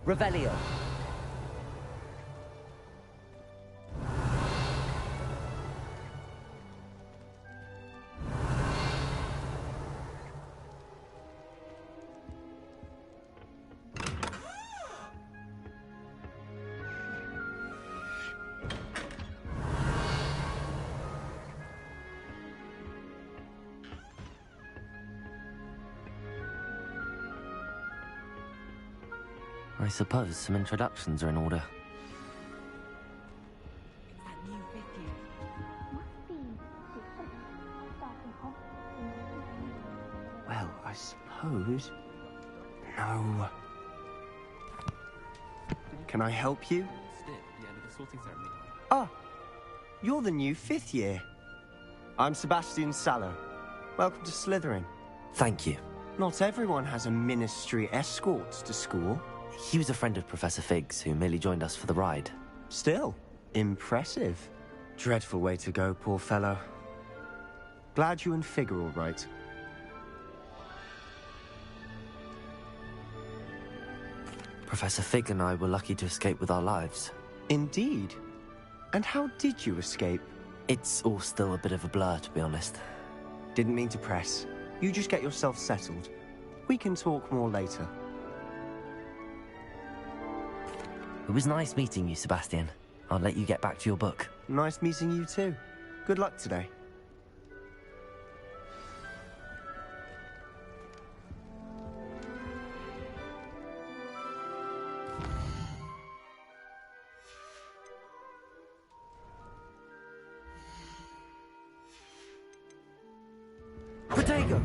Revelio. I suppose some introductions are in order. Well, I suppose... No. Can I help you? Ah, you're the new 5th year. I'm Sebastian Sallow. Welcome to Slytherin. Thank you. Not everyone has a ministry escort to school. He was a friend of Professor Fig's, who merely joined us for the ride. Still, impressive. Dreadful way to go, poor fellow. Glad you and Fig are all right. Professor Fig and I were lucky to escape with our lives. Indeed. And how did you escape? It's all still a bit of a blur, to be honest. Didn't mean to press. You just get yourself settled. We can talk more later. It was nice meeting you, Sebastian. I'll let you get back to your book. Nice meeting you too. Good luck today. Protego!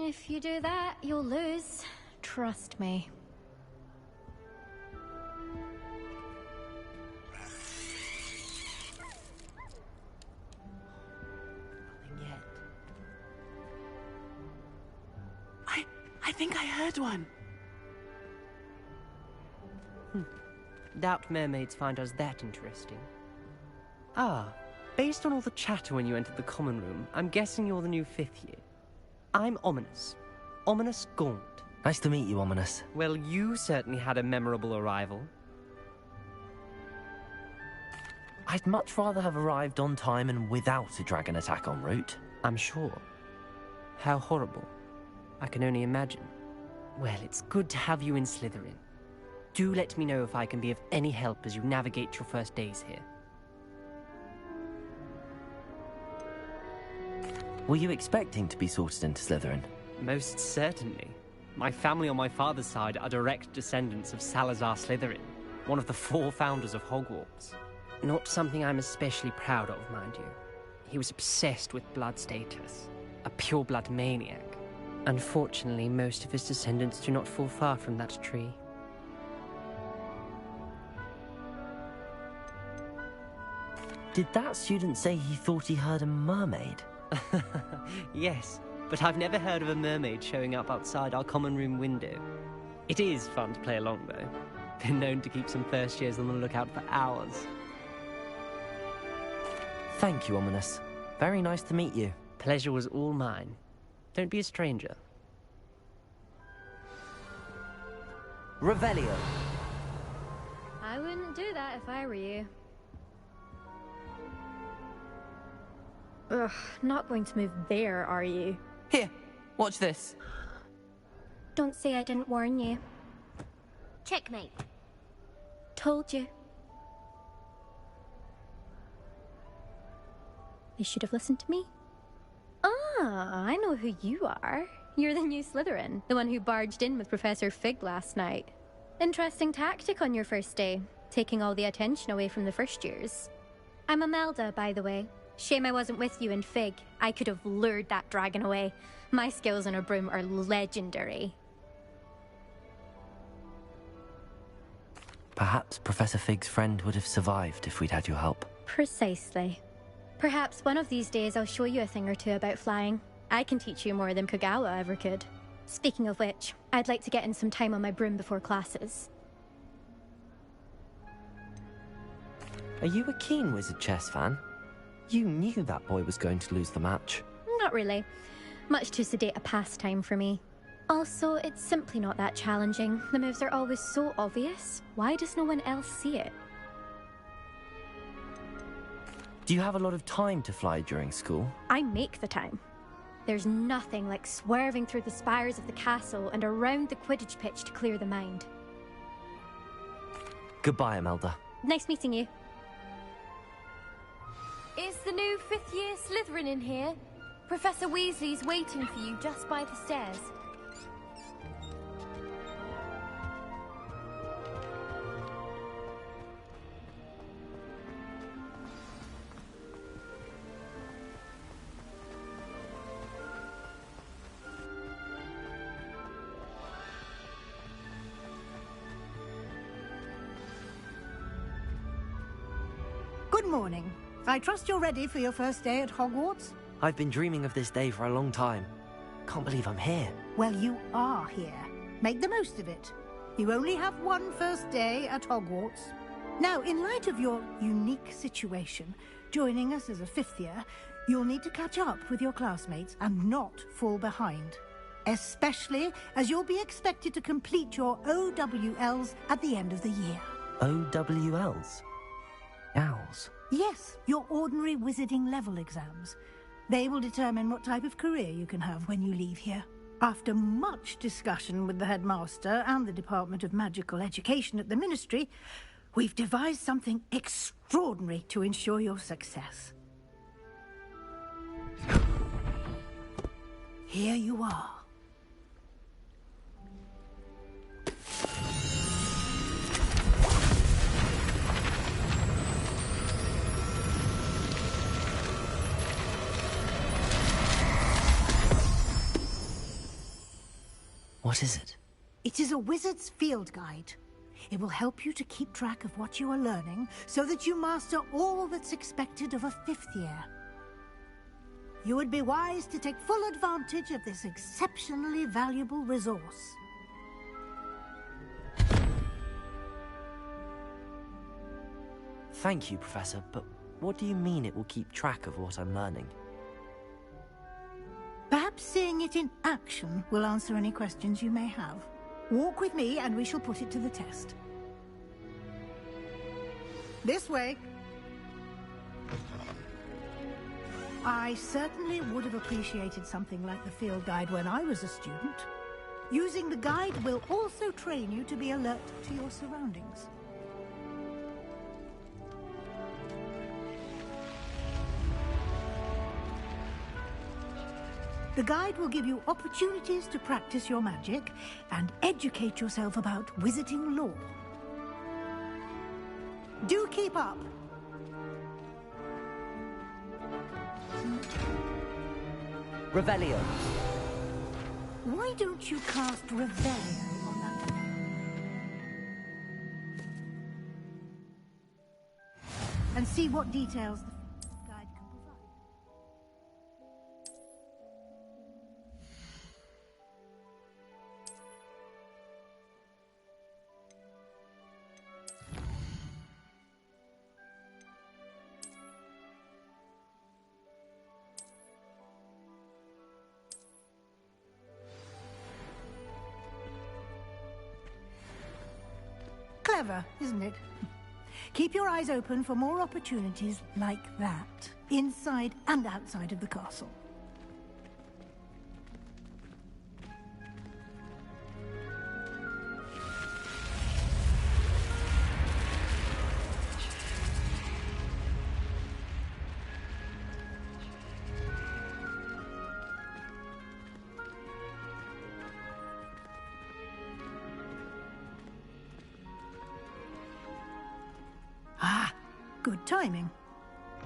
If you do that, you'll lose. Trust me. Nothing yet. I think I heard one. Doubt mermaids find us that interesting. Ah, based on all the chatter when you entered the common room, I'm guessing you're the new 5th year. I'm Ominous. Ominous Gaunt. Nice to meet you, Ominous. Well, you certainly had a memorable arrival. I'd much rather have arrived on time and without a dragon attack en route. I'm sure. How horrible. I can only imagine. Well, it's good to have you in Slytherin. Do let me know if I can be of any help as you navigate your first days here. Were you expecting to be sorted into Slytherin? Most certainly. My family on my father's side are direct descendants of Salazar Slytherin, one of the 4 founders of Hogwarts. Not something I'm especially proud of, mind you. He was obsessed with blood status, a pure-blood maniac. Unfortunately, most of his descendants do not fall far from that tree. Did that student say he thought he heard a mermaid? Yes, but I've never heard of a mermaid showing up outside our common room window. It is fun to play along, though. Been known to keep some first years on the lookout for hours. Thank you, Ominous. Very nice to meet you. Pleasure was all mine. Don't be a stranger. Revelio. I wouldn't do that if I were you. Ugh, not going to move there, are you? Here, watch this. Don't say I didn't warn you. Checkmate. Told you. They should have listened to me. Ah, I know who you are. You're the new Slytherin, the one who barged in with Professor Fig last night. Interesting tactic on your first day, taking all the attention away from the first years. I'm Imelda, by the way. Shame I wasn't with you in Fig. I could have lured that dragon away. My skills on a broom are legendary. Perhaps Professor Fig's friend would have survived if we'd had your help. Precisely. Perhaps one of these days I'll show you a thing or two about flying. I can teach you more than Kogawa ever could. Speaking of which, I'd like to get in some time on my broom before classes. Are you a keen Wizard chess fan? You knew that boy was going to lose the match. Not really. Much too sedate a pastime for me. Also, it's simply not that challenging. The moves are always so obvious. Why does no one else see it? Do you have a lot of time to fly during school? I make the time. There's nothing like swerving through the spires of the castle and around the Quidditch pitch to clear the mind. Goodbye, Imelda. Nice meeting you. Is the new fifth-year Slytherin in here? Professor Weasley's waiting for you just by the stairs. Good morning. I trust you're ready for your first day at Hogwarts? I've been dreaming of this day for a long time. Can't believe I'm here. Well, you are here. Make the most of it. You only have one first day at Hogwarts. Now, in light of your unique situation, joining us as a fifth year, you'll need to catch up with your classmates and not fall behind. Especially as you'll be expected to complete your OWLs at the end of the year. OWLs? Owls? Yes, your ordinary wizarding level exams. They will determine what type of career you can have when you leave here. After much discussion with the headmaster and the Department of Magical Education at the Ministry, we've devised something extraordinary to ensure your success. Here you are. What is it? It is a wizard's field guide. It will help you to keep track of what you are learning so that you master all that's expected of a fifth year. You would be wise to take full advantage of this exceptionally valuable resource. Thank you, Professor, but what do you mean it will keep track of what I'm learning? Perhaps seeing it in action will answer any questions you may have. Walk with me and we shall put it to the test. This way. I certainly would have appreciated something like the field guide when I was a student. Using the guide will also train you to be alert to your surroundings. The guide will give you opportunities to practice your magic and educate yourself about wizarding lore. Do keep up! Revelio. Why don't you cast Revelio on that? And see what details the guide can provide. Clever, isn't it? Keep your eyes open for more opportunities like that, inside and outside of the castle. Ah, good timing.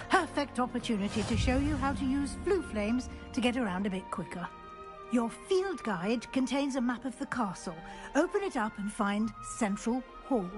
Perfect opportunity to show you how to use flue flames to get around a bit quicker. Your field guide contains a map of the castle. Open it up and find Central Hall.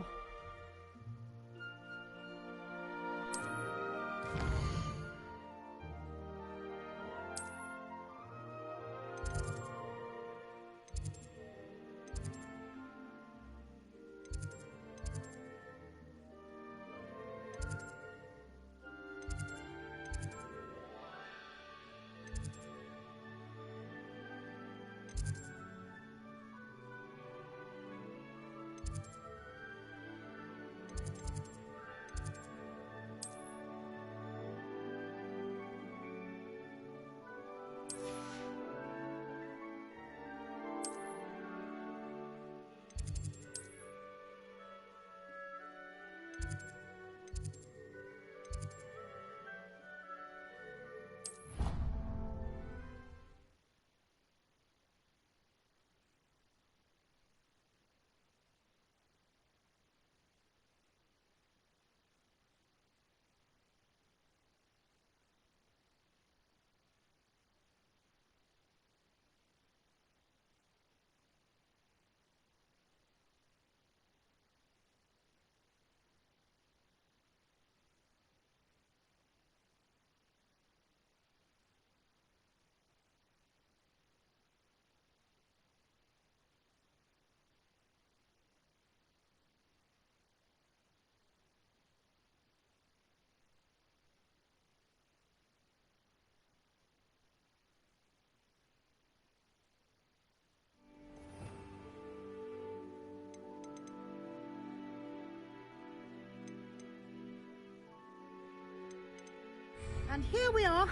And here we are.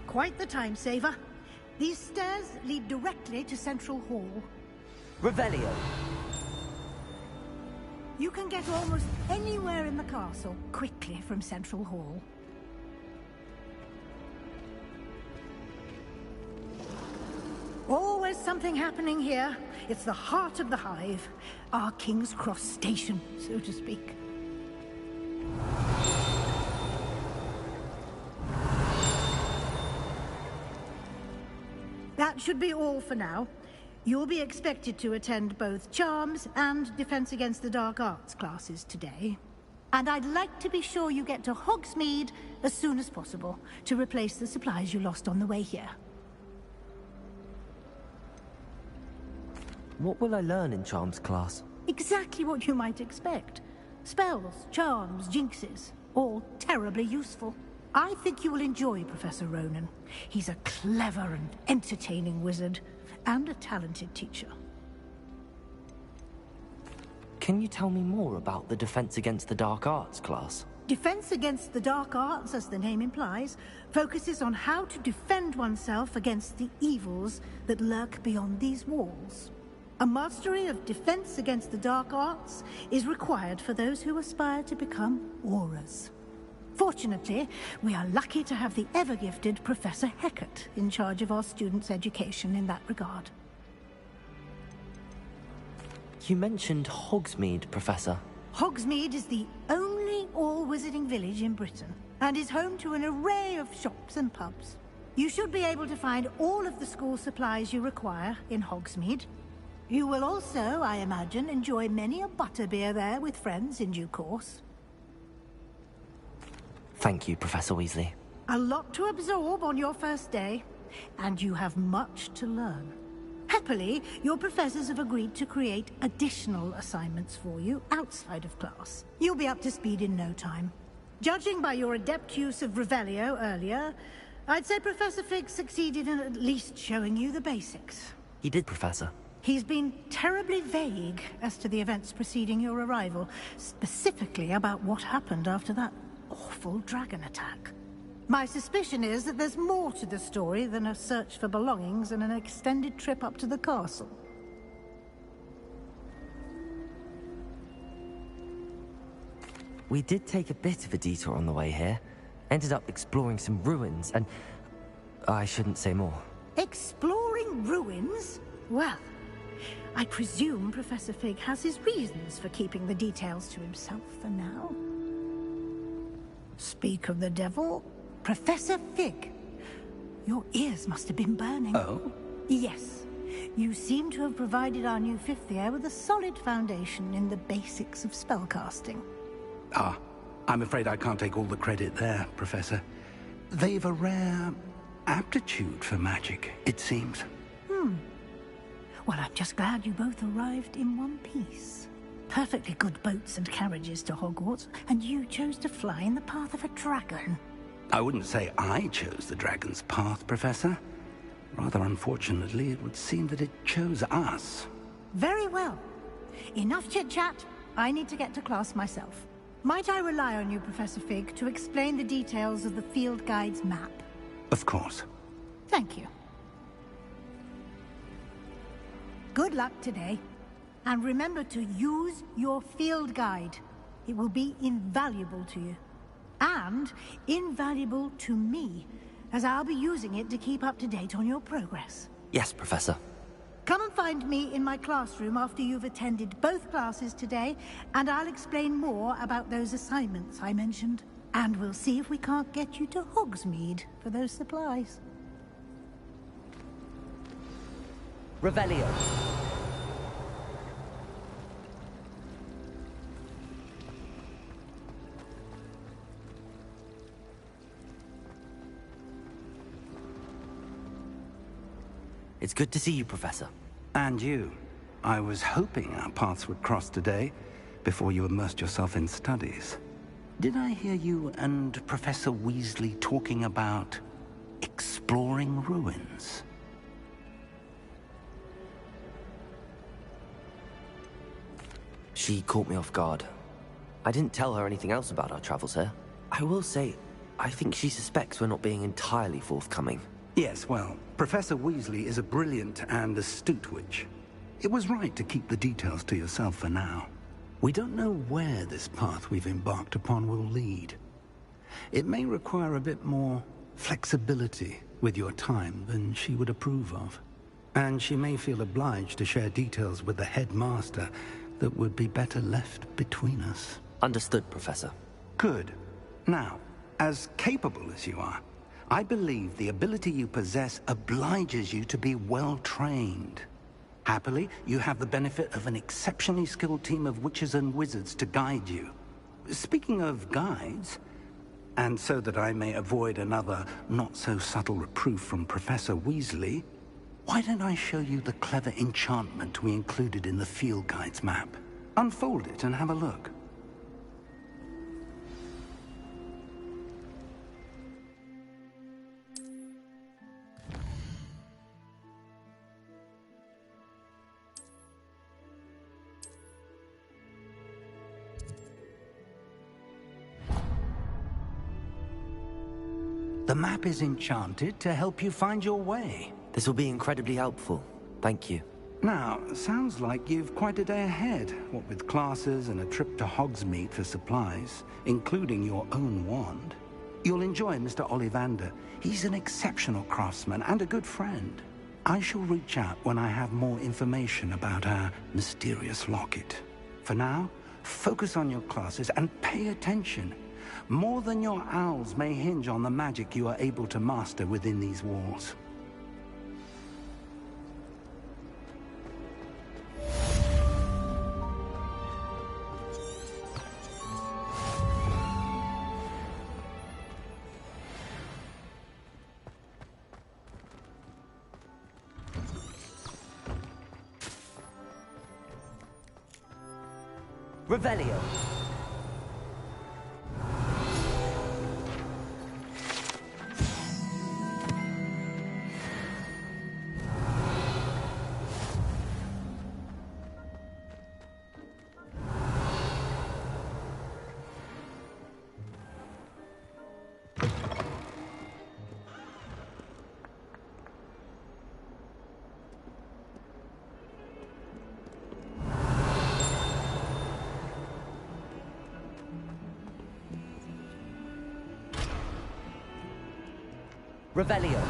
Quite the time saver. These stairs lead directly to Central Hall. Revelio. You can get almost anywhere in the castle quickly from Central Hall. Always something happening here. It's the heart of the hive. Our King's Cross station, so to speak. That should be all for now. You'll be expected to attend both Charms and Defense Against the Dark Arts classes today. And I'd like to be sure you get to Hogsmeade as soon as possible to replace the supplies you lost on the way here. What will I learn in Charms class? Exactly what you might expect. Spells, charms, jinxes, all terribly useful. I think you will enjoy Professor Ronan. He's a clever and entertaining wizard, and a talented teacher. Can you tell me more about the Defense Against the Dark Arts class? Defense Against the Dark Arts, as the name implies, focuses on how to defend oneself against the evils that lurk beyond these walls. A mastery of Defense Against the Dark Arts is required for those who aspire to become Aurors. Fortunately, we are lucky to have the ever-gifted Professor Hecat in charge of our students' education in that regard. You mentioned Hogsmeade, Professor. Hogsmeade is the only all-wizarding village in Britain, and is home to an array of shops and pubs. You should be able to find all of the school supplies you require in Hogsmeade. You will also, I imagine, enjoy many a butterbeer there with friends in due course. Thank you, Professor Weasley. A lot to absorb on your first day, and you have much to learn. Happily, your professors have agreed to create additional assignments for you outside of class. You'll be up to speed in no time. Judging by your adept use of Revelio earlier, I'd say Professor Fig succeeded in at least showing you the basics. He did, Professor. He's been terribly vague as to the events preceding your arrival, specifically about what happened after that awful dragon attack. My suspicion is that there's more to the story than a search for belongings and an extended trip up to the castle. We did take a bit of a detour on the way here. Ended up exploring some ruins, and I shouldn't say more. Exploring ruins? Well, I presume Professor Fig has his reasons for keeping the details to himself for now. Speak of the devil, Professor Fig. Your ears must have been burning. Oh? Yes. You seem to have provided our new fifth year with a solid foundation in the basics of spellcasting. Ah, I'm afraid I can't take all the credit there, Professor. They've a rare aptitude for magic, it seems. Well, I'm just glad you both arrived in one piece. Perfectly good boats and carriages to Hogwarts, and you chose to fly in the path of a dragon. I wouldn't say I chose the dragon's path, Professor. Rather unfortunately, it would seem that it chose us. Very well. Enough chit-chat. I need to get to class myself. Might I rely on you, Professor Fig, to explain the details of the field guide's map? Of course. Thank you. Good luck today. And remember to use your field guide. It will be invaluable to you. And invaluable to me, as I'll be using it to keep up to date on your progress. Yes, Professor. Come and find me in my classroom after you've attended both classes today, and I'll explain more about those assignments I mentioned. And we'll see if we can't get you to Hogsmeade for those supplies. Revelio. It's good to see you, Professor. And you. I was hoping our paths would cross today, before you immersed yourself in studies. Did I hear you and Professor Weasley talking about exploring ruins? She caught me off guard. I didn't tell her anything else about our travels here. I will say, I think she suspects we're not being entirely forthcoming. Yes, well, Professor Weasley is a brilliant and astute witch. It was right to keep the details to yourself for now. We don't know where this path we've embarked upon will lead. It may require a bit more flexibility with your time than she would approve of. And she may feel obliged to share details with the headmaster that would be better left between us. Understood, Professor. Good. Now, as capable as you are, I believe the ability you possess obliges you to be well-trained. Happily, you have the benefit of an exceptionally skilled team of witches and wizards to guide you. Speaking of guides, and so that I may avoid another not-so-subtle reproof from Professor Weasley, why don't I show you the clever enchantment we included in the field guide's map? Unfold it and have a look. The map is enchanted to help you find your way. This will be incredibly helpful. Thank you. Now, sounds like you've quite a day ahead, what with classes and a trip to Hogsmeade for supplies, including your own wand. You'll enjoy Mr. Ollivander. He's an exceptional craftsman and a good friend. I shall reach out when I have more information about our mysterious locket. For now, focus on your classes and pay attention. More than your owls may hinge on the magic you are able to master within these walls. Revelio. Revelio.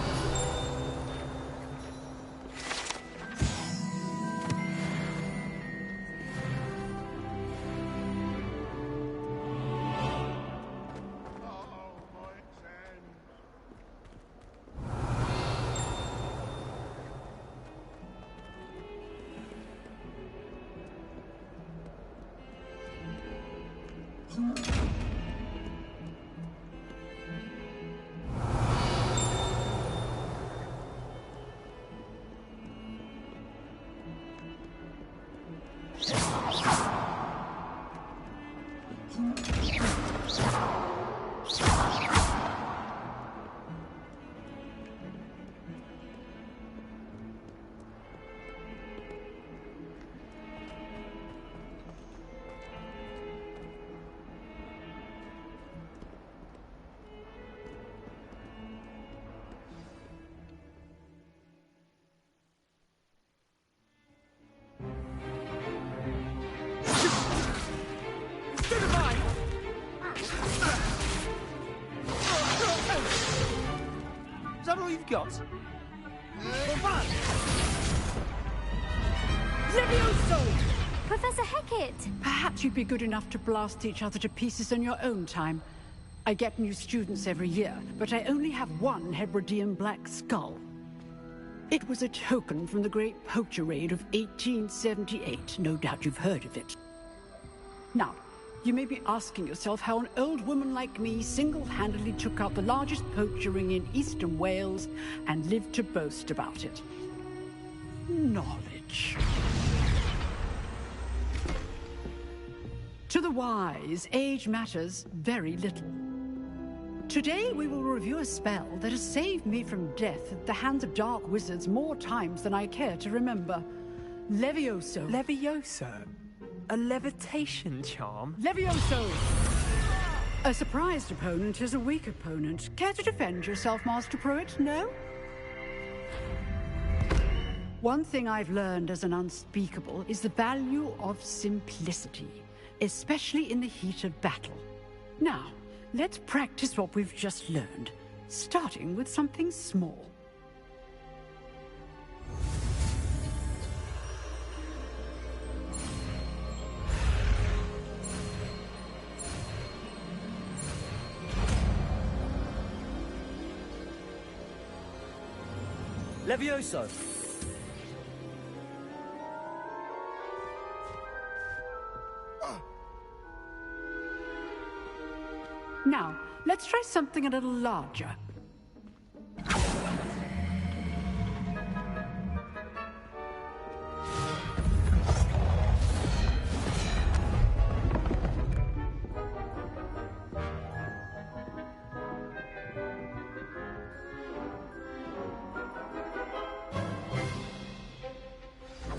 Is that all you've got? Levioso! Professor Hecat! Perhaps you'd be good enough to blast each other to pieces in your own time. I get new students every year, but I only have one Hebridean black skull. It was a token from the Great Poacher Raid of 1878. No doubt you've heard of it. Now, you may be asking yourself how an old woman like me single-handedly took out the largest poacher ring in eastern Wales and lived to boast about it. Knowledge. To the wise, age matters very little. Today we will review a spell that has saved me from death at the hands of dark wizards more times than I care to remember. Levioso. Levioso? A levitation charm? Levioso! A surprised opponent is a weak opponent. Care to defend yourself, Master Pruitt? No? One thing I've learned as an unspeakable is the value of simplicity, especially in the heat of battle. Now, let's practice what we've just learned, starting with something small. Levioso! Now, let's try something a little larger.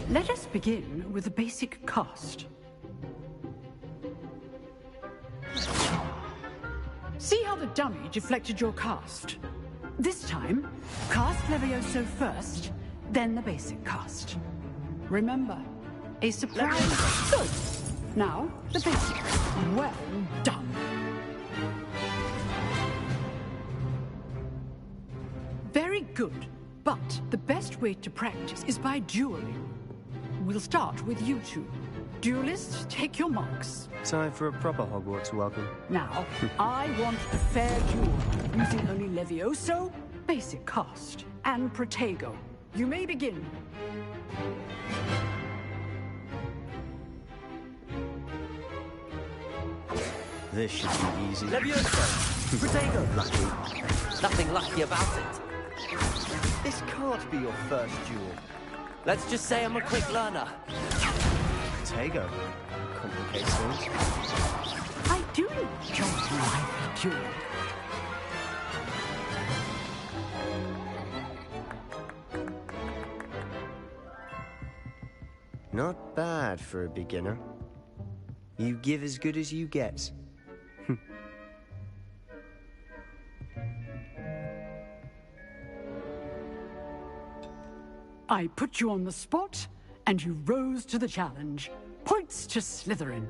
Let us begin with a basic cast. See how the dummy deflected your cast? This time, cast Levioso first, then the basic cast. Remember, a surprise. Good. Now, the basic. Well done. Very good, but the best way to practice is by dueling. We'll start with you two. Duelists, take your marks. Time for a proper Hogwarts welcome. Now, I want a fair duel, using only Levioso, basic cast, and Protego. You may begin. This should be easy. Levioso! Protego! Lucky. Nothing lucky about it. This can't be your first duel. Let's just say I'm a quick learner. Protego. Complicates things. I do enjoy live duel. Not bad for a beginner. You give as good as you get. I put you on the spot, and you rose to the challenge. Points to Slytherin.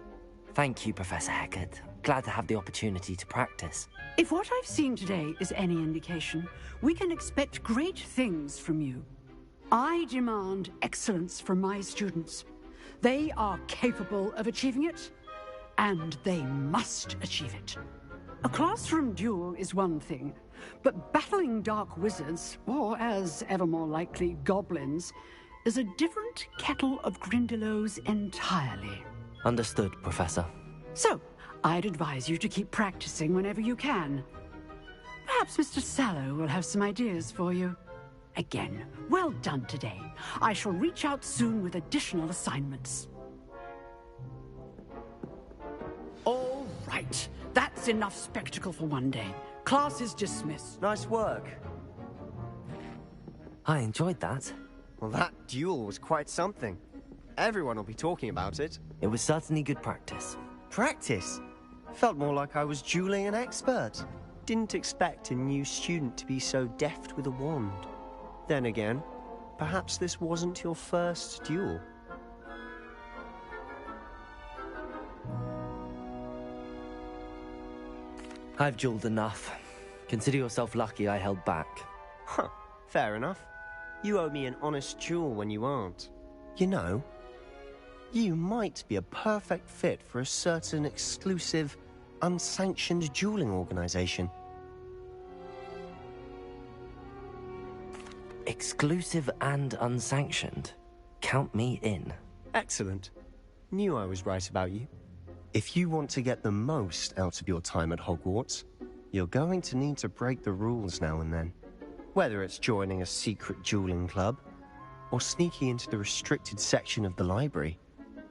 Thank you, Professor Hecat. Glad to have the opportunity to practice. If what I've seen today is any indication, we can expect great things from you. I demand excellence from my students. They are capable of achieving it, and they must achieve it. A classroom duel is one thing, but battling dark wizards, or as ever more likely, goblins, is a different kettle of Grindylows entirely. Understood, Professor. So, I'd advise you to keep practicing whenever you can. Perhaps Mr. Sallow will have some ideas for you. Again, well done today. I shall reach out soon with additional assignments. All right. That's enough spectacle for one day. Class is dismissed. Nice work. I enjoyed that. Well, that duel was quite something. Everyone will be talking about it. It was certainly good practice. Practice? Felt more like I was dueling an expert. Didn't expect a new student to be so deft with a wand. Then again, perhaps this wasn't your first duel. I've dueled enough. Consider yourself lucky I held back. Huh, fair enough. You owe me an honest duel when you aren't. You know, you might be a perfect fit for a certain exclusive, unsanctioned dueling organization. Exclusive and unsanctioned. Count me in. Excellent. Knew I was right about you. If you want to get the most out of your time at Hogwarts, you're going to need to break the rules now and then. Whether it's joining a secret dueling club, or sneaking into the restricted section of the library,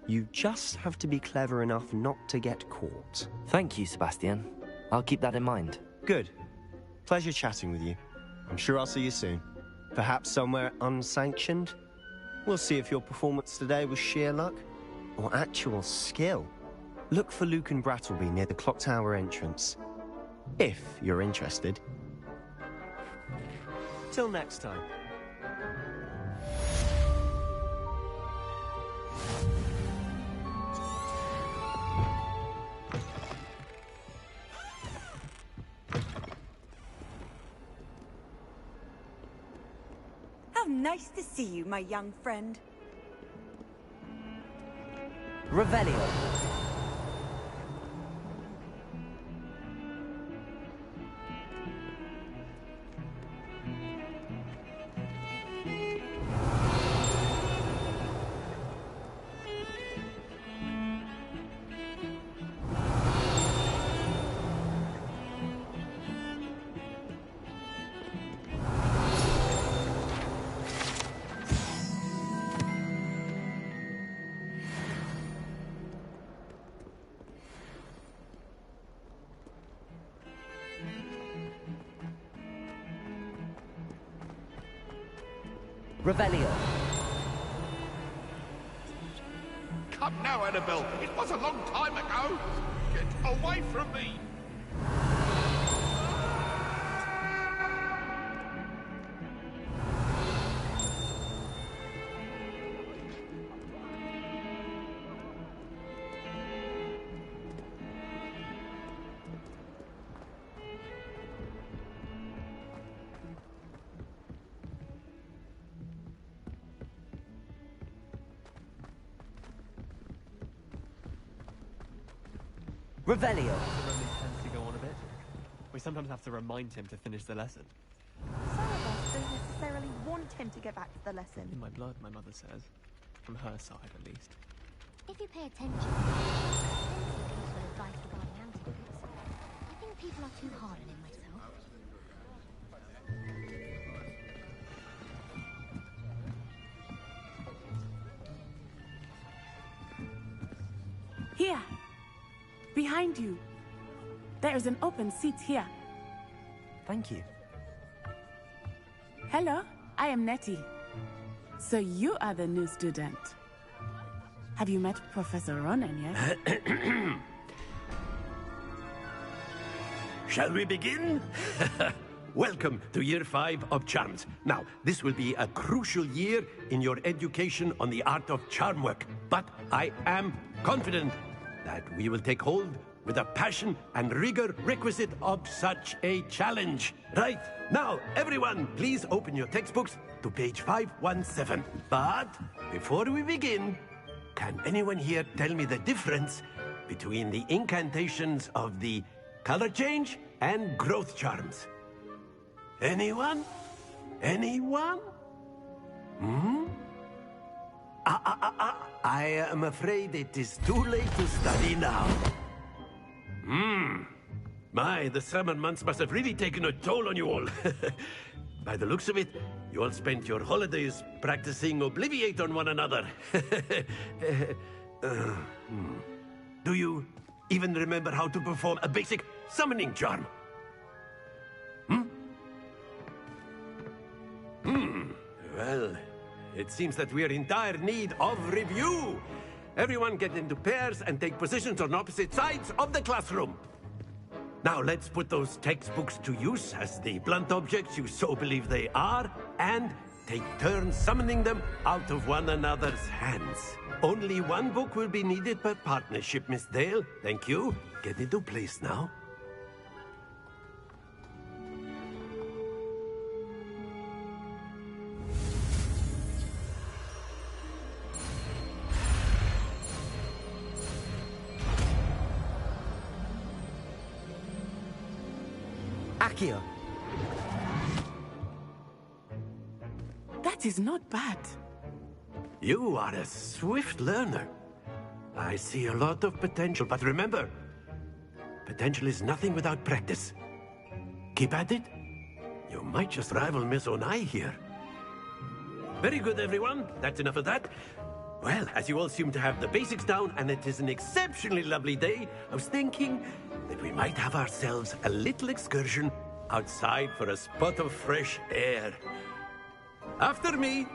you just have to be clever enough not to get caught. Thank you, Sebastian. I'll keep that in mind. Good. Pleasure chatting with you. I'm sure I'll see you soon. Perhaps somewhere unsanctioned? We'll see if your performance today was sheer luck, or actual skill. Look for Luke and Brattleby near the clock tower entrance. If you're interested. Till next time. How nice to see you, my young friend. Revelio. Revelio. Come now, Annabelle. It was a long time ago. Get away from me. Revelio. Really tends to go on a bit. We sometimes have to remind him to finish the lesson. Some of us don't necessarily want him to get back to the lesson. In my blood, my mother says. From her side, at least. If you pay attention, plenty of useful advice regarding antidotes. I think people are too hard on him myself. Here! Behind you. There is an open seat here. Thank you. Hello, I am Nettie. So you are the new student. Have you met Professor Ronan yet? Shall we begin? Welcome to Year 5 of Charms. Now, this will be a crucial year in your education on the art of charm work. But I am confident that we will take hold with the passion and rigor requisite of such a challenge. Right, now, everyone, please open your textbooks to page 517. But before we begin, can anyone here tell me the difference between the incantations of the color change and growth charms? Anyone? Anyone? I am afraid it is too late to study now. My, the summer months must have really taken a toll on you all. By the looks of it, you all spent your holidays practicing Obliviate on one another. Do you even remember how to perform a basic summoning charm? Well, it seems that we are in dire need of review. Everyone get into pairs and take positions on opposite sides of the classroom. Now let's put those textbooks to use as the blunt objects you so believe they are, and take turns summoning them out of one another's hands. Only one book will be needed per partnership, Miss Dale. Thank you. Get into place now. Accio. That is not bad. You are a swift learner. I see a lot of potential, but remember, potential is nothing without practice. Keep at it. You might just rival Miss Onai here. Very good, everyone. That's enough of that. Well, as you all seem to have the basics down, and it is an exceptionally lovely day, I was thinking that we might have ourselves a little excursion outside for a spot of fresh air. After me.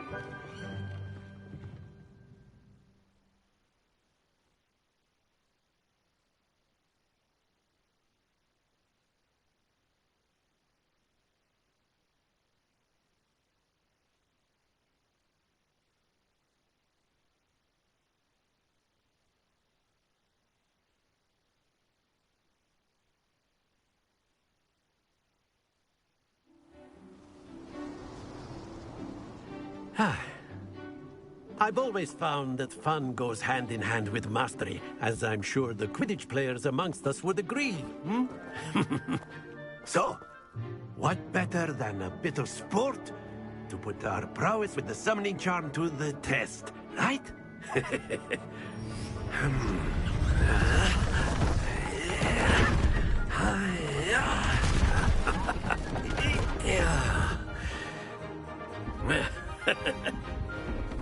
I've always found that fun goes hand in hand with mastery, as I'm sure the Quidditch players amongst us would agree. Hmm? So, what better than a bit of sport to put our prowess with the summoning charm to the test, right?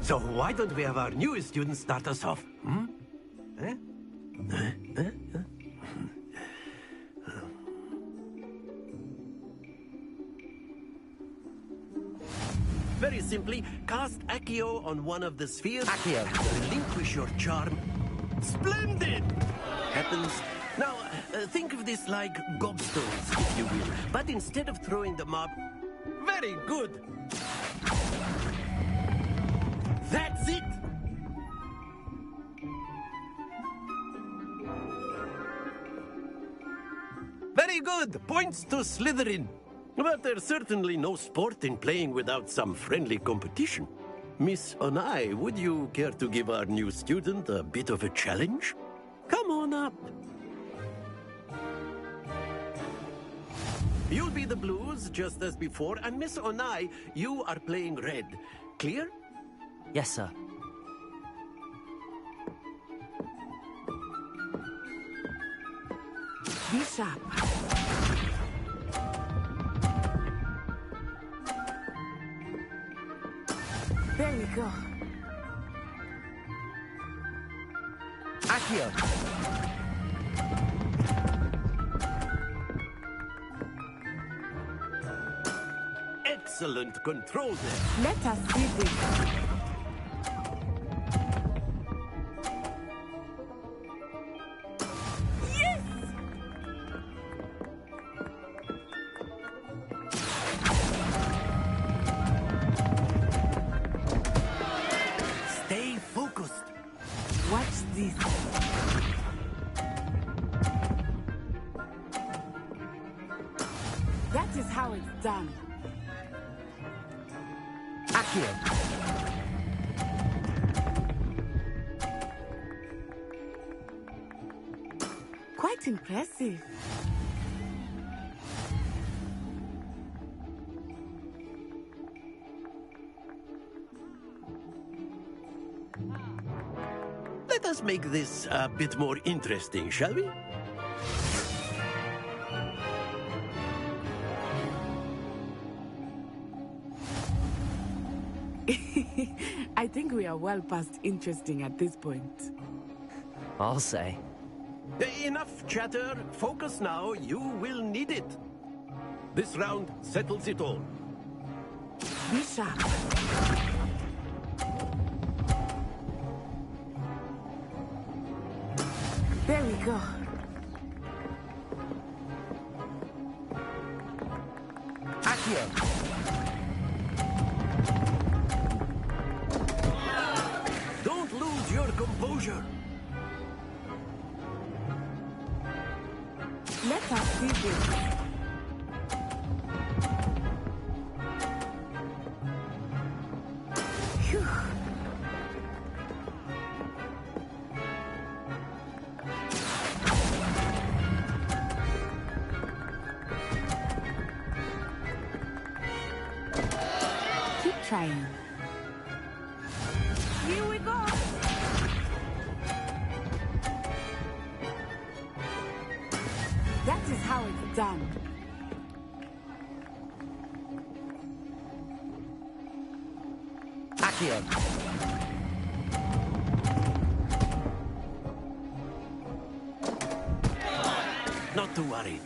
So why don't we have our newest student start us off? Hmm? Very simply, cast Accio on one of the spheres. Accio. Relinquish your charm. Splendid! Happens. Now, think of this like gobstones, if you will. But instead of throwing them up... Very good! That's it! Very good! Points to Slytherin. But there's certainly no sport in playing without some friendly competition. Miss Onai, would you care to give our new student a bit of a challenge? Come on up. You'll be the blues, just as before, and Miss Onai, you are playing red. Clear? Yes, sir. Be sharp. There we go. Accio. Excellent control there. Let us see this. Stay focused. Watch this. That is how it's done. Accio. Quite impressive. Let us make this a bit more interesting, shall we? I think we are well past interesting at this point. I'll say. Enough chatter. Focus now. You will need it. This round settles it all. Be sharp. There we go. Accio. Don't lose your composure. Let us see this. Phew. Keep trying. Here we go. That is how it's done. Accio. Not to worry.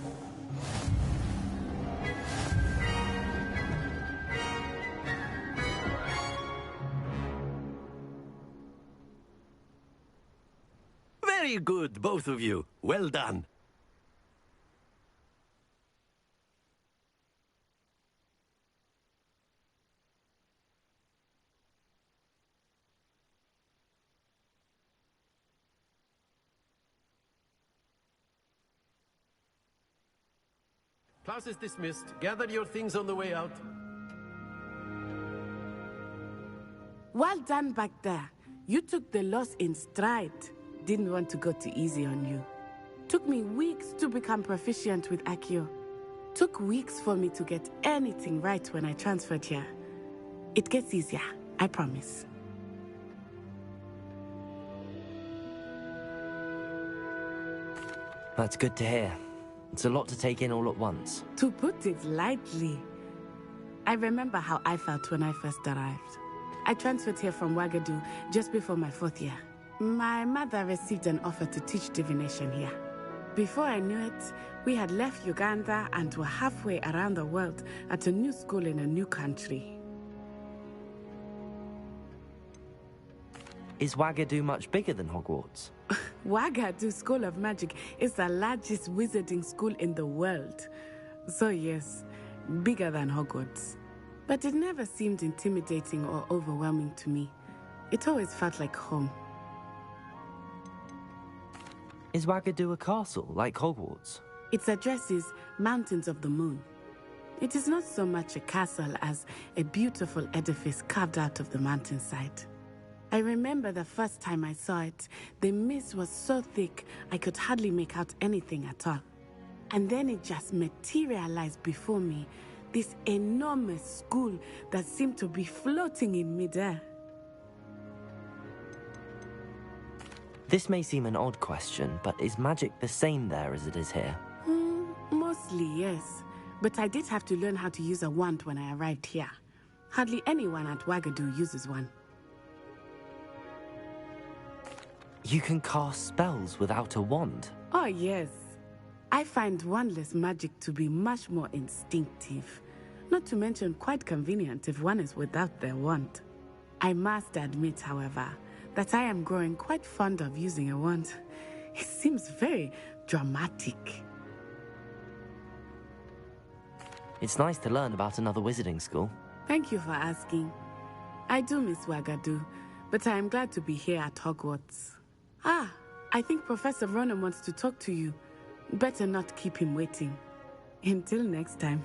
Very good, both of you. Well done. Class is dismissed. Gather your things on the way out. Well done back there. You took the loss in stride. Didn't want to go too easy on you. Took me weeks to become proficient with Accio. Took weeks for me to get anything right when I transferred here. It gets easier, I promise. That's good to hear. It's a lot to take in all at once. To put it lightly, I remember how I felt when I first arrived. I transferred here from Wagadu just before my 4th year. My mother received an offer to teach divination here. Before I knew it, we had left Uganda and were halfway around the world at a new school in a new country. Is Wagadu much bigger than Hogwarts? Wagadu School of Magic is the largest wizarding school in the world. So yes, bigger than Hogwarts. But it never seemed intimidating or overwhelming to me. It always felt like home. Is Wagadu a castle, like Hogwarts? Its address is Mountains of the Moon. It is not so much a castle as a beautiful edifice carved out of the mountainside. I remember the first time I saw it, the mist was so thick I could hardly make out anything at all. And then it just materialized before me, this enormous school that seemed to be floating in midair. This may seem an odd question, but is magic the same there as it is here? Mostly, yes. But I did have to learn how to use a wand when I arrived here. Hardly anyone at Wagadu uses one. You can cast spells without a wand? Oh, yes. I find wandless magic to be much more instinctive. Not to mention quite convenient if one is without their wand. I must admit, however, that I am growing quite fond of using a wand. It seems very dramatic. It's nice to learn about another wizarding school. Thank you for asking. I do miss Wagadu, but I am glad to be here at Hogwarts. Ah, I think Professor Ronan wants to talk to you. Better not keep him waiting. Until next time.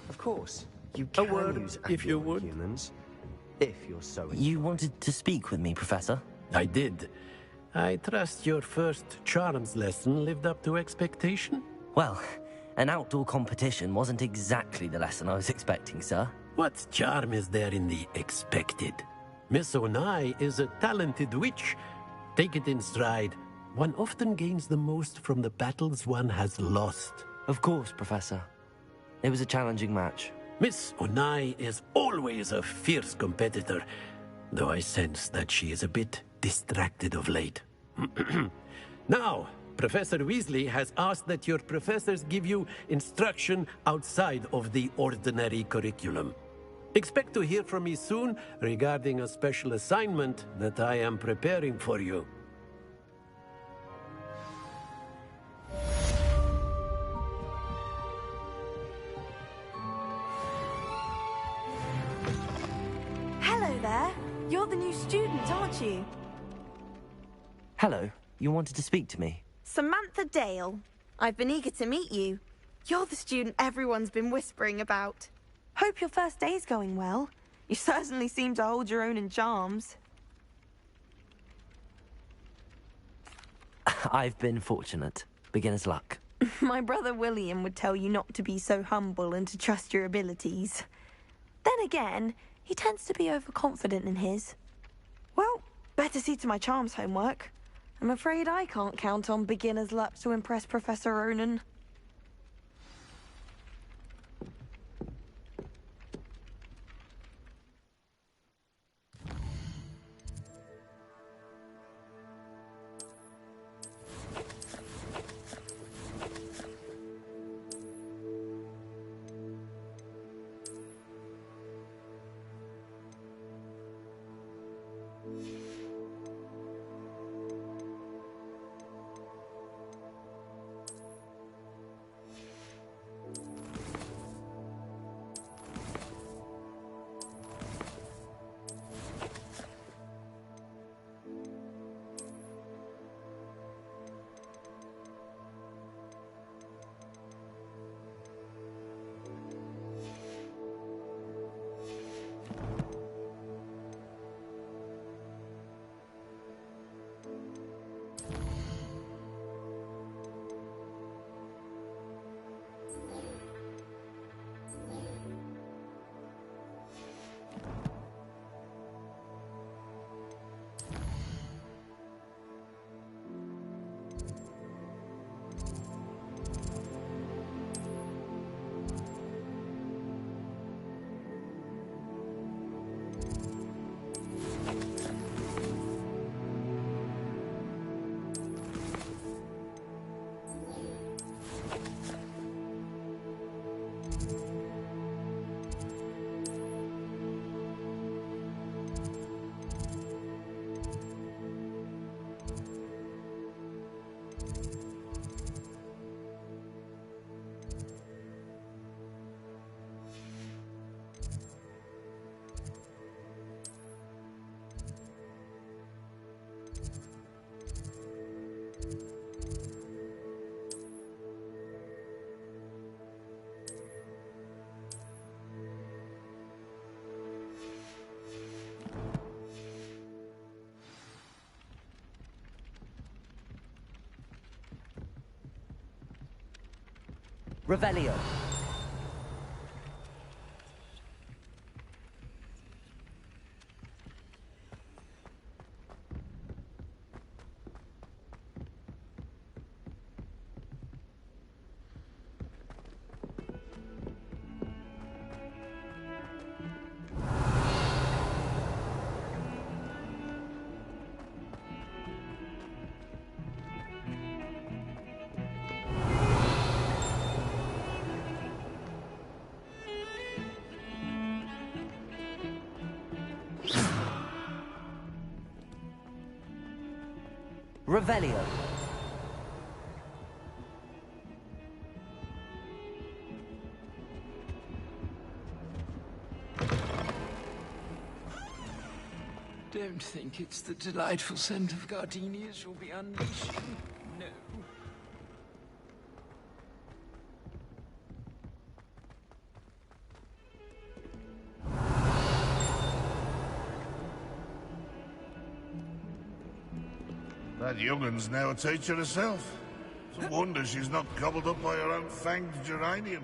Of course, you can use if you Accio would. humans, if you're so inclined. You wanted to speak with me, Professor? I did. I trust your first charms lesson lived up to expectation? Well, an outdoor competition wasn't exactly the lesson I was expecting, sir. What charm is there in the expected? Miss Onai is a talented witch. Take it in stride. One often gains the most from the battles one has lost. Of course, Professor. It was a challenging match. Miss Onai is always a fierce competitor, though I sense that she is a bit distracted of late. Now, Professor Weasley has asked that your professors give you instruction outside of the ordinary curriculum. Expect to hear from me soon regarding a special assignment that I am preparing for you. Hello there. You're the new student, aren't you? Hello. You wanted to speak to me? Samantha Dale. I've been eager to meet you. You're the student everyone's been whispering about. Hope your first day's going well. You certainly seem to hold your own in charms. I've been fortunate. Beginner's luck. My brother William would tell you not to be so humble and to trust your abilities. Then again, he tends to be overconfident in his. Well, better see to my charms homework. I'm afraid I can't count on beginner's luck to impress Professor Ronan. Revelio. Revelio. Don't think it's the delightful scent of gardenias you'll be unleashing. No. That young'un's now a teacher herself. It's a wonder she's not gobbled up by her own fanged geranium.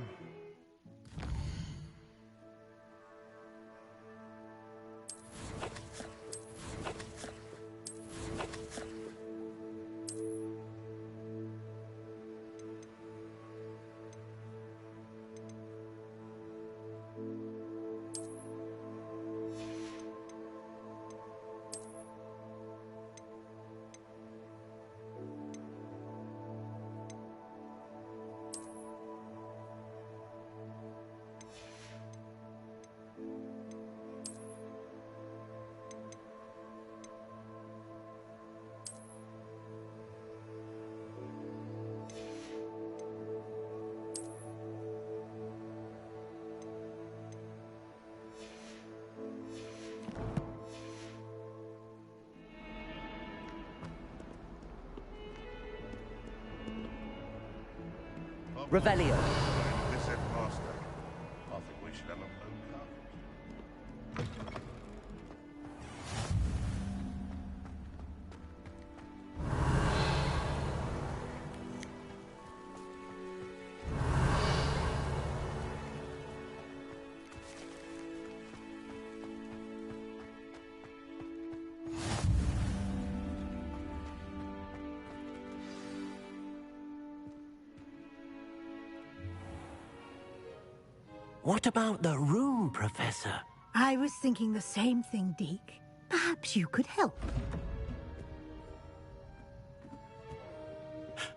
Revelio. This headmaster. I think we should have a moon carpet. What about the room, Professor? I was thinking the same thing, Deke. Perhaps you could help.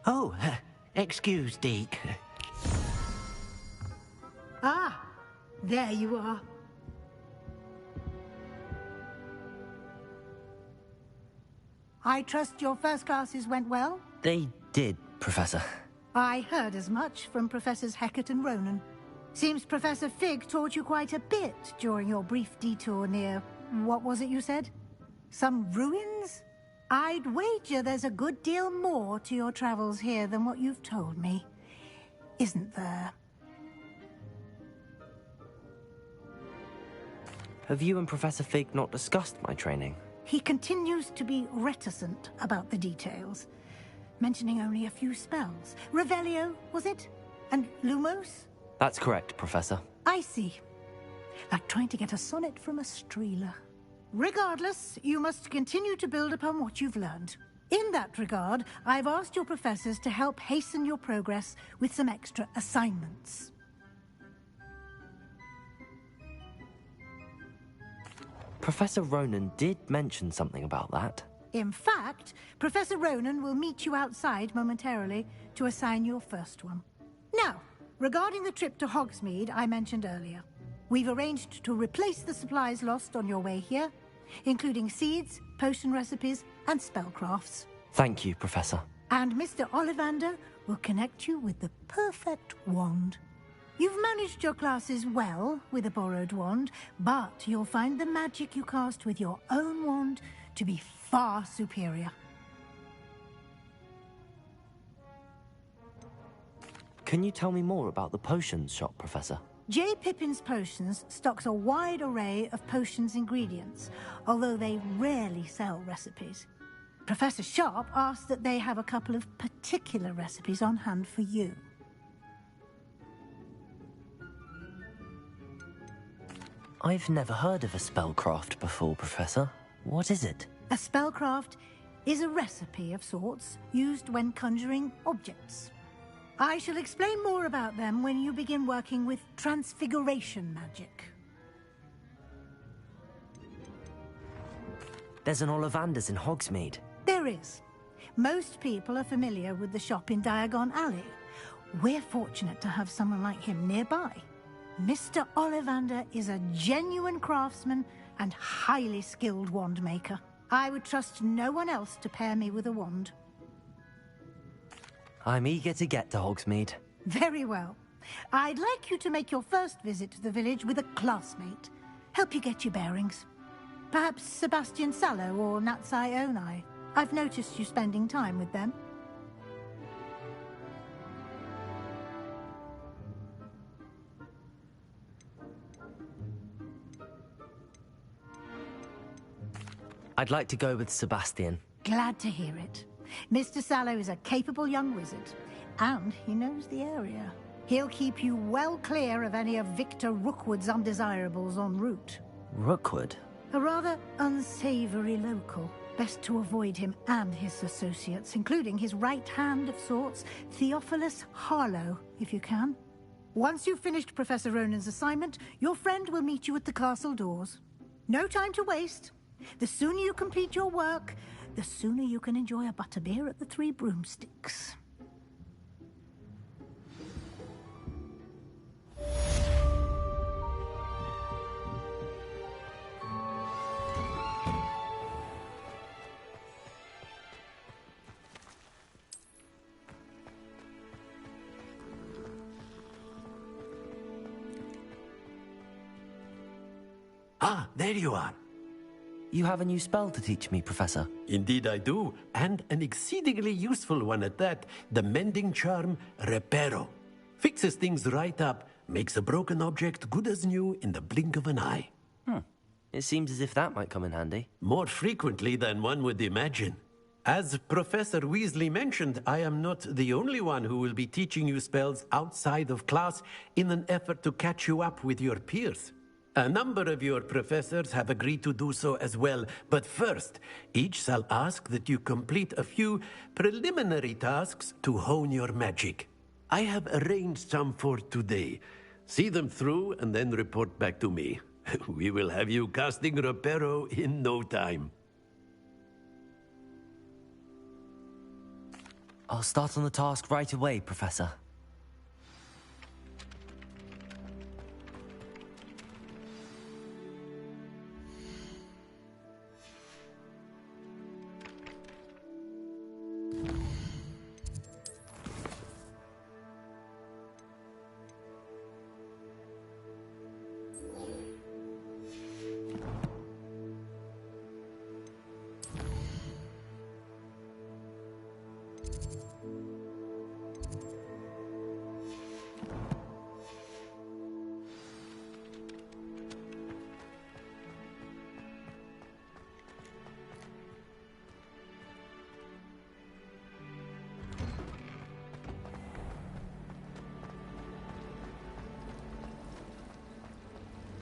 Oh, excuse, Deke. Ah, there you are. I trust your first classes went well? They did, Professor. I heard as much from Professors Hecat and Ronan. Seems Professor Fig taught you quite a bit during your brief detour near... what was it you said? Some ruins? I'd wager there's a good deal more to your travels here than what you've told me. Isn't there? Have you and Professor Fig not discussed my training? He continues to be reticent about the details, mentioning only a few spells. Revelio, was it? And Lumos? That's correct, Professor. I see. Like trying to get a sonnet from a streeler. Regardless, you must continue to build upon what you've learned. In that regard, I've asked your professors to help hasten your progress with some extra assignments. Professor Ronan did mention something about that. In fact, Professor Ronan will meet you outside momentarily to assign your first one. Now, regarding the trip to Hogsmeade I mentioned earlier, we've arranged to replace the supplies lost on your way here, including seeds, potion recipes, and spellcrafts. Thank you, Professor. And Mr. Ollivander will connect you with the perfect wand. You've managed your classes well with a borrowed wand, but you'll find the magic you cast with your own wand to be far superior. Can you tell me more about the potions shop, Professor? J. Pippin's Potions stocks a wide array of potions ingredients, although they rarely sell recipes. Professor Sharp asked that they have a couple of particular recipes on hand for you. I've never heard of a spellcraft before, Professor. What is it? A spellcraft is a recipe of sorts used when conjuring objects. I shall explain more about them when you begin working with transfiguration magic. There's an Ollivander's in Hogsmeade. There is. Most people are familiar with the shop in Diagon Alley. We're fortunate to have someone like him nearby. Mr. Ollivander is a genuine craftsman and highly skilled wand maker. I would trust no one else to pair me with a wand. I'm eager to get to Hogsmeade. Very well. I'd like you to make your first visit to the village with a classmate. Help you get your bearings. Perhaps Sebastian Sallow or Natsai Onai. I've noticed you spending time with them. I'd like to go with Sebastian. Glad to hear it. Mr. Sallow is a capable young wizard, and he knows the area. He'll keep you well clear of any of Victor Rookwood's undesirables en route. Rookwood? A rather unsavory local. Best to avoid him and his associates, including his right hand of sorts, Theophilus Harlow, if you can. Once you've finished Professor Ronan's assignment, your friend will meet you at the castle doors. No time to waste. The sooner you complete your work, the sooner you can enjoy a butterbeer at the Three Broomsticks. Ah, there you are. You have a new spell to teach me, Professor. Indeed I do, and an exceedingly useful one at that. The mending charm, Reparo. Fixes things right up, makes a broken object good as new in the blink of an eye. It seems as if that might come in handy. More frequently than one would imagine. As Professor Weasley mentioned, I am not the only one who will be teaching you spells outside of class in an effort to catch you up with your peers. A number of your professors have agreed to do so as well, but first, each shall ask that you complete a few preliminary tasks to hone your magic. I have arranged some for today. See them through and then report back to me. We will have you casting Reparo in no time. I'll start on the task right away, Professor.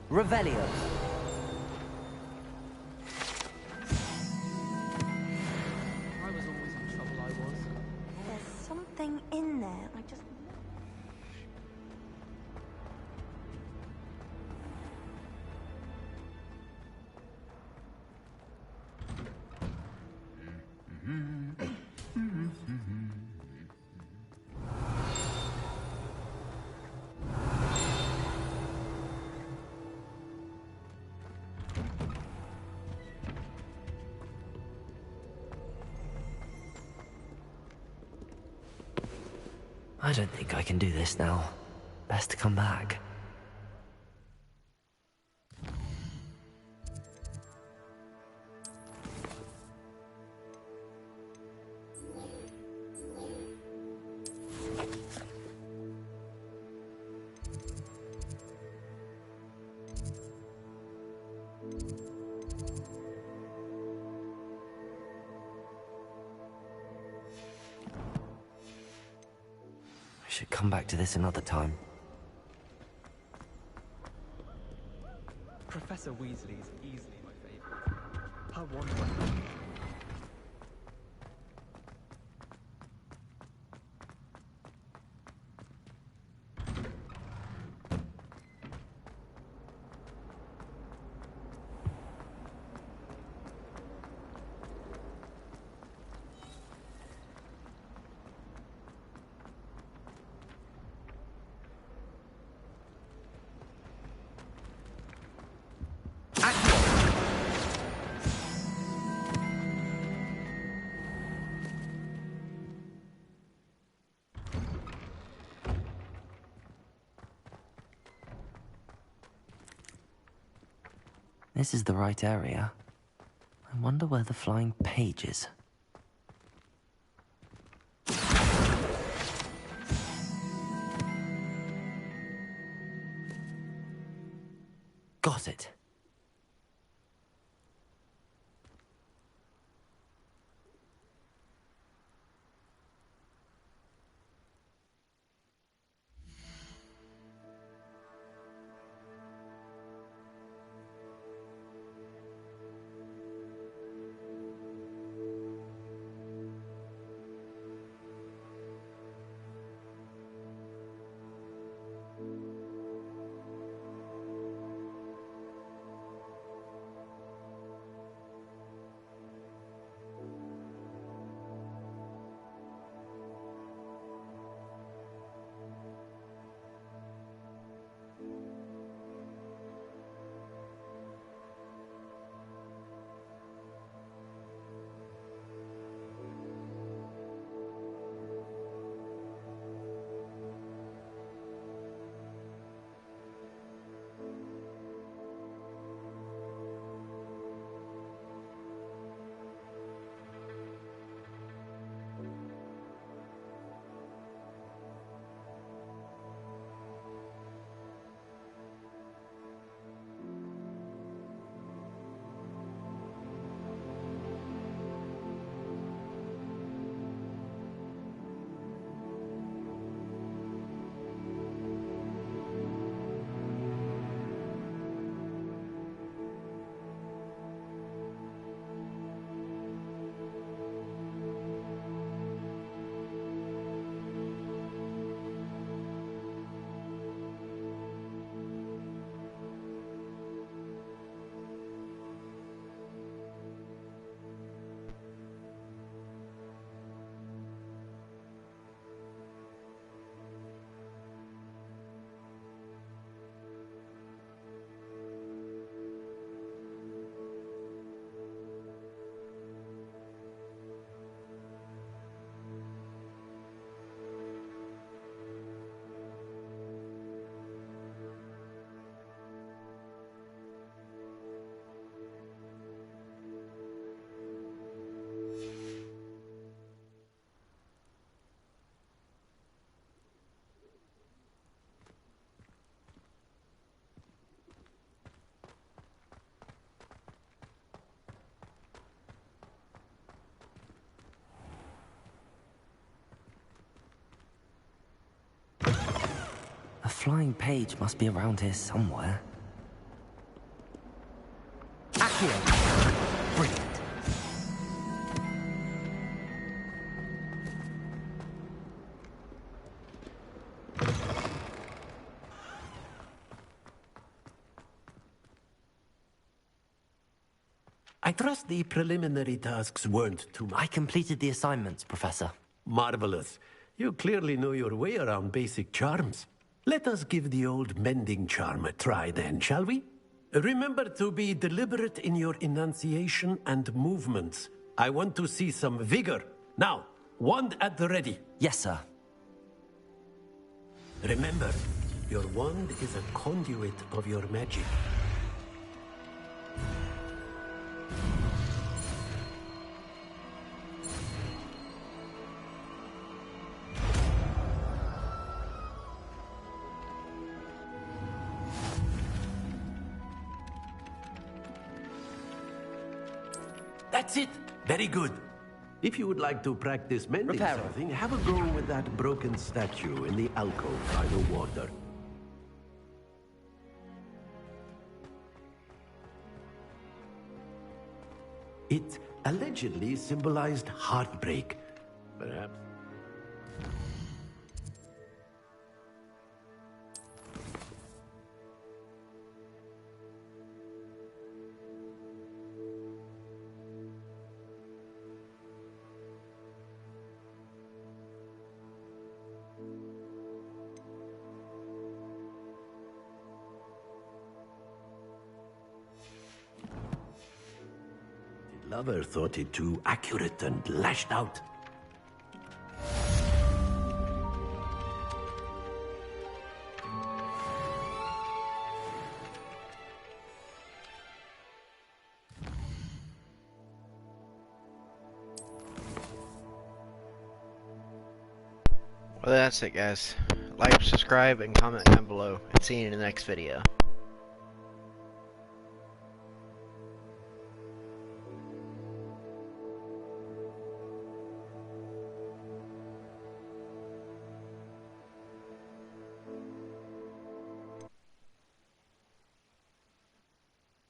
Revelio. I was always in trouble, I was. There's something in there. I just... I don't think I can do this now. Best to come back. I should come back to this another time. Professor Weasley is easily my favorite. Her wand. This is the right area. I wonder where the flying page is. Got it. A flying page must be around here somewhere. Accio! Brilliant. I trust the preliminary tasks weren't too much. I completed the assignments, Professor. Marvelous. You clearly know your way around basic charms. Let us give the old mending charm a try then, shall we? Remember to be deliberate in your enunciation and movements. I want to see some vigor. Now, wand at the ready. Yes, sir. Remember, your wand is a conduit of your magic. That's it! Very good. If you would like to practice mending something, have a go with that broken statue in the alcove by the water. It allegedly symbolized heartbreak, perhaps. The lover thought it too accurate and lashed out. Well, that's it, guys. Like, subscribe, and comment down below. And see you in the next video.